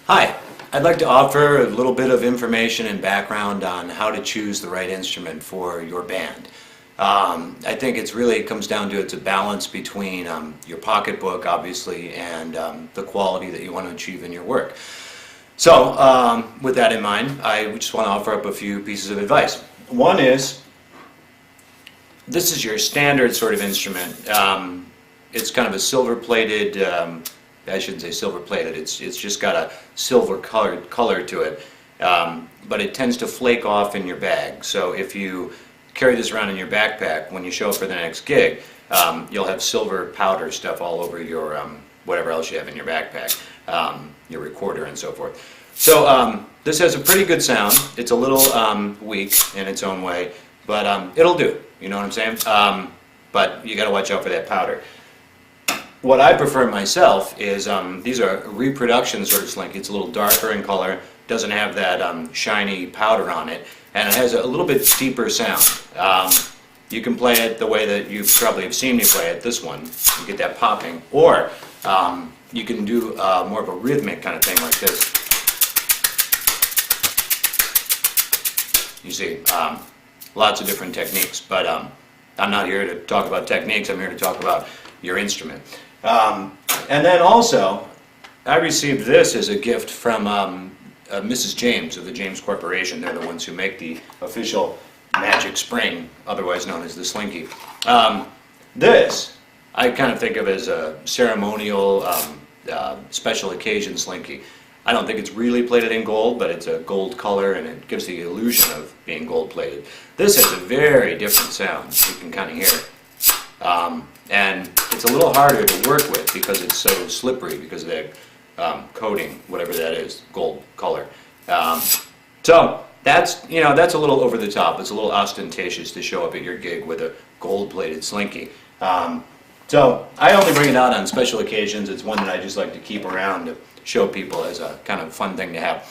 Hi, I'd like to offer a little bit of information and background on how to choose the right instrument for your band. I think it comes down to it's a balance between your pocketbook, obviously, and the quality that you want to achieve in your work. So, with that in mind, I just want to offer up a few pieces of advice. One is, this is your standard sort of instrument. It's kind of a silver-plated, I shouldn't say silver-plated, it's just got a silver color to it, but it tends to flake off in your bag. So if you carry this around in your backpack, when you show up for the next gig, you'll have silver powder stuff all over your whatever else you have in your backpack, your recorder and so forth. So this has a pretty good sound. It's a little weak in its own way, but it'll do, you know what I'm saying? But you got to watch out for that powder. What I prefer myself is, these are reproduction sort of Slinky. It's a little darker in color, doesn't have that shiny powder on it, and it has a little bit deeper sound. You can play it the way that you probably have seen me play it, this one. You get that popping. Or you can do more of a rhythmic kind of thing like this. You see, lots of different techniques, but I'm not here to talk about techniques, I'm here to talk about your instrument. And then also, I received this as a gift from Mrs. James of the James Corporation. They're the ones who make the official Magic Spring, otherwise known as the Slinky. This, I kind of think of as a ceremonial, special occasion Slinky. I don't think it's really plated in gold, but it's a gold color and it gives the illusion of being gold plated. This has a very different sound, you can kind of hear it. And it's a little harder to work with because it's so slippery because of that coating, whatever that is, gold color. So that's a little over the top. It's a little ostentatious to show up at your gig with a gold-plated Slinky. So I only bring it out on special occasions. It's one that I just like to keep around to show people as a kind of fun thing to have.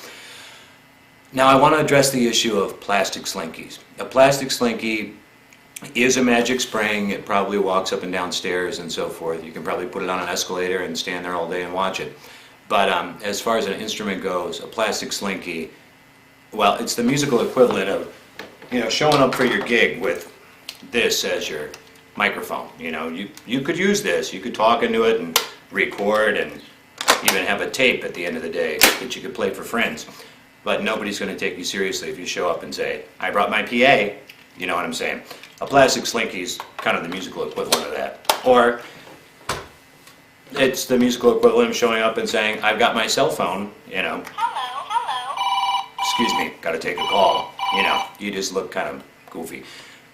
Now I want to address the issue of plastic Slinkies. A plastic Slinky is a Magic Spring. It probably walks up and down stairs and so forth. You can probably put it on an escalator and stand there all day and watch it. But as far as an instrument goes, a plastic Slinky, well, it's the musical equivalent of, showing up for your gig with this as your microphone. You could use this. You could talk into it and record and even have a tape at the end of the day that you could play for friends. But nobody's going to take you seriously if you show up and say, I brought my PA. You know what I'm saying? A plastic Slinky's kind of the musical equivalent of that. Or it's the musical equivalent of showing up and saying, I've got my cell phone, Hello, hello. Excuse me, got to take a call. You just look kind of goofy.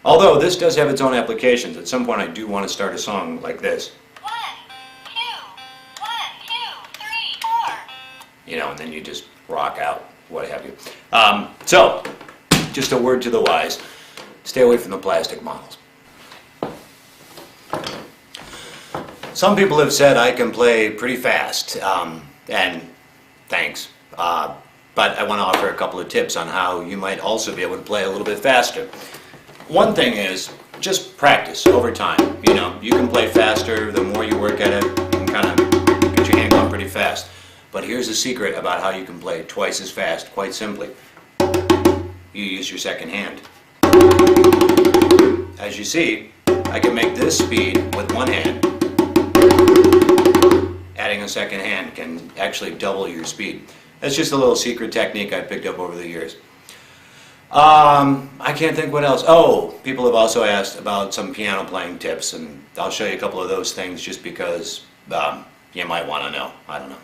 Although this does have its own applications. At some point I do want to start a song like this. 1, 2, 3, 4. And then you just rock out, what have you. So, just a word to the wise. Stay away from the plastic models. Some people have said I can play pretty fast, and thanks. But I want to offer a couple of tips on how you might also be able to play a little bit faster. One thing is just practice over time. You can play faster the more you work at it. You can kind of get your hand going pretty fast. But here's a secret about how you can play twice as fast, quite simply. You use your second hand. As you see, I can make this speed with one hand. Adding a second hand can actually double your speed. That's just a little secret technique I picked up over the years. I can't think what else. Oh, people have also asked about some piano playing tips, and I'll show you a couple of those things just because you might want to know. I don't know.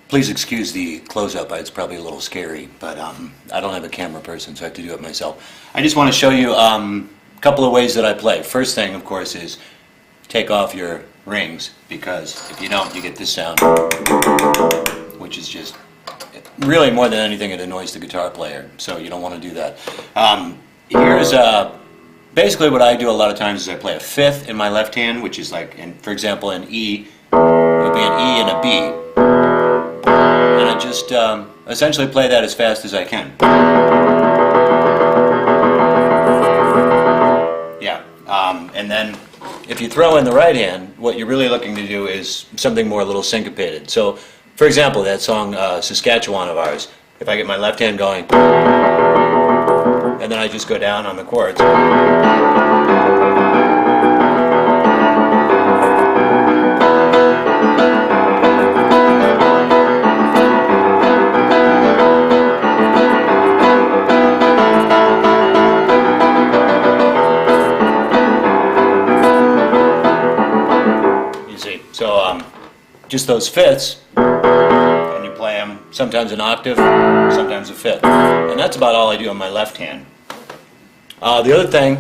Please excuse the close-up. It's probably a little scary, but I don't have a camera person, so I have to do it myself. I just want to show you a couple of ways that I play. First thing, of course, is take off your rings, because if you don't, you get this sound, which is just really more than anything it annoys the guitar player, so you don't want to do that. Here's basically what I do a lot of times is I play a fifth in my left hand, which is like, for example, an E. It would be an E and a B. And I just essentially play that as fast as I can. Yeah. And then if you throw in the right hand, what you're really looking to do is something more a little syncopated. So, for example, that song Saskatchewan of ours, if I get my left hand going, and then I just go down on the chords. So just those fifths, and you play them sometimes an octave, sometimes a fifth. And that's about all I do on my left hand. The other thing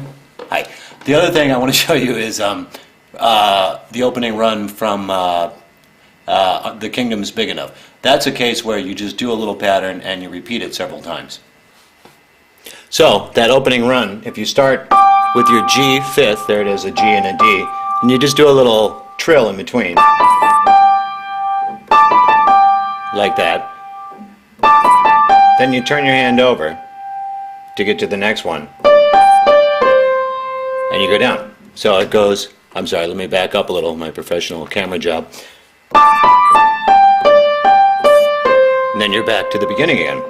I want to show you is the opening run from The Kingdom's Big Enough. That's a case where you just do a little pattern and you repeat it several times. So that opening run, if you start with your G fifth, there it is, a G and a D, and you just do a little trill in between, like that. Then you turn your hand over to get to the next one, and you go down. So it goes, I'm sorry, let me back up a little, my professional camera job. And then you're back to the beginning again.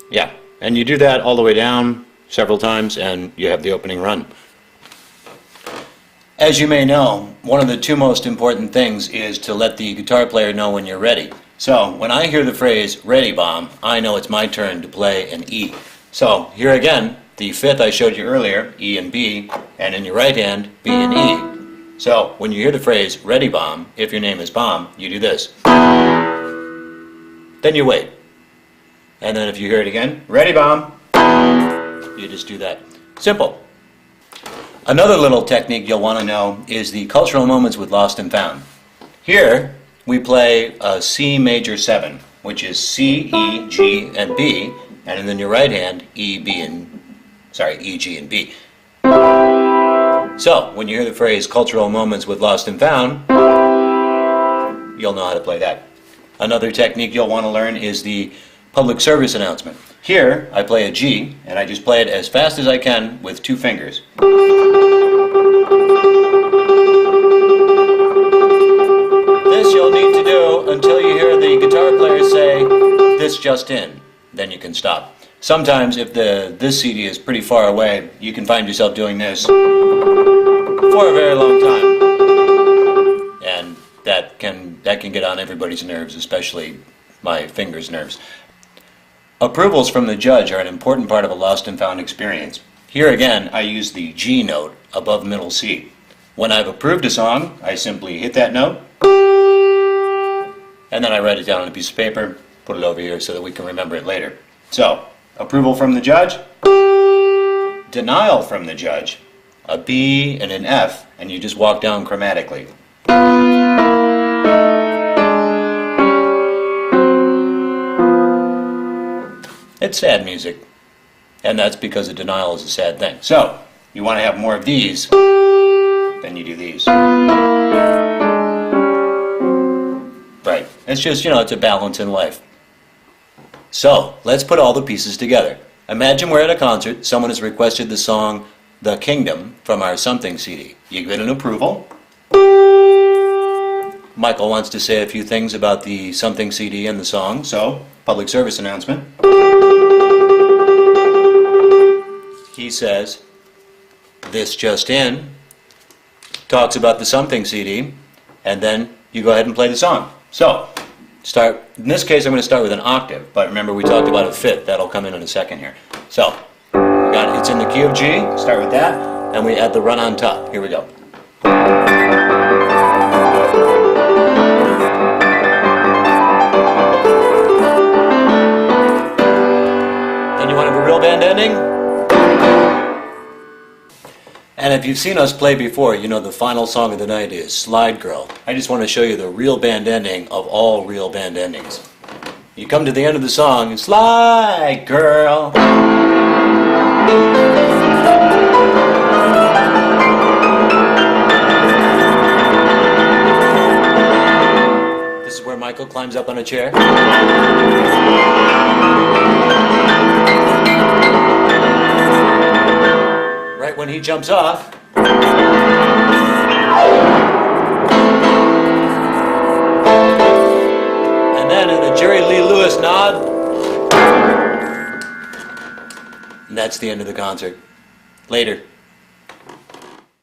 Yeah, and you do that all the way down several times and you have the opening run. As you may know, one of the two most important things is to let the guitar player know when you're ready. So when I hear the phrase "ready bomb," I know it's my turn to play an E. So here again, the fifth I showed you earlier, E and B, and in your right hand, B and E. So when you hear the phrase "ready bomb," if your name is Bomb, you do this. Then you wait. And then if you hear it again, "ready bomb," you just do that. Simple. Another little technique you'll want to know is the cultural moments with Lost and Found. Here we play a C major 7, which is C, E, G, and B, and then your right hand, E, G, and B. So when you hear the phrase cultural moments with Lost and Found, you'll know how to play that. Another technique you'll want to learn is the public service announcement. Here, I play a G, and I just play it as fast as I can with 2 fingers. This you'll need to do until you hear the guitar player say, "this just in." Then you can stop. Sometimes if this CD is pretty far away, you can find yourself doing this for a very long time. And that can get on everybody's nerves, especially my fingers' nerves. Approvals from the judge are an important part of a Lost and Found experience. Here again, I use the G note above middle C. When I've approved a song, I simply hit that note, and then I write it down on a piece of paper, put it over here so that we can remember it later. So, approval from the judge, denial from the judge, a B and an F, and you just walk down chromatically. It's sad music, and that's because a denial is a sad thing. So, you want to have more of these, then you do these. Right. It's just, it's a balance in life. So, let's put all the pieces together. Imagine we're at a concert, someone has requested the song The Kingdom from our Something CD. You get an approval. Michael wants to say a few things about the Something CD and the song, so, public service announcement. He says, "this just in," talks about the Something CD, and then you go ahead and play the song. So, in this case I'm going to start with an octave, but remember we talked about a fifth, that'll come in a second here. So, it's in the key of G, start with that, and we add the run on top. Here we go. Then you want to have a real band ending? And if you've seen us play before, you know the final song of the night is Slide Girl. I just want to show you the real band ending of all real band endings. You come to the end of the song, and Slide Girl. where Michael climbs up on a chair. Right when he jumps off. And then in a Jerry Lee Lewis nod. And that's the end of the concert. Later.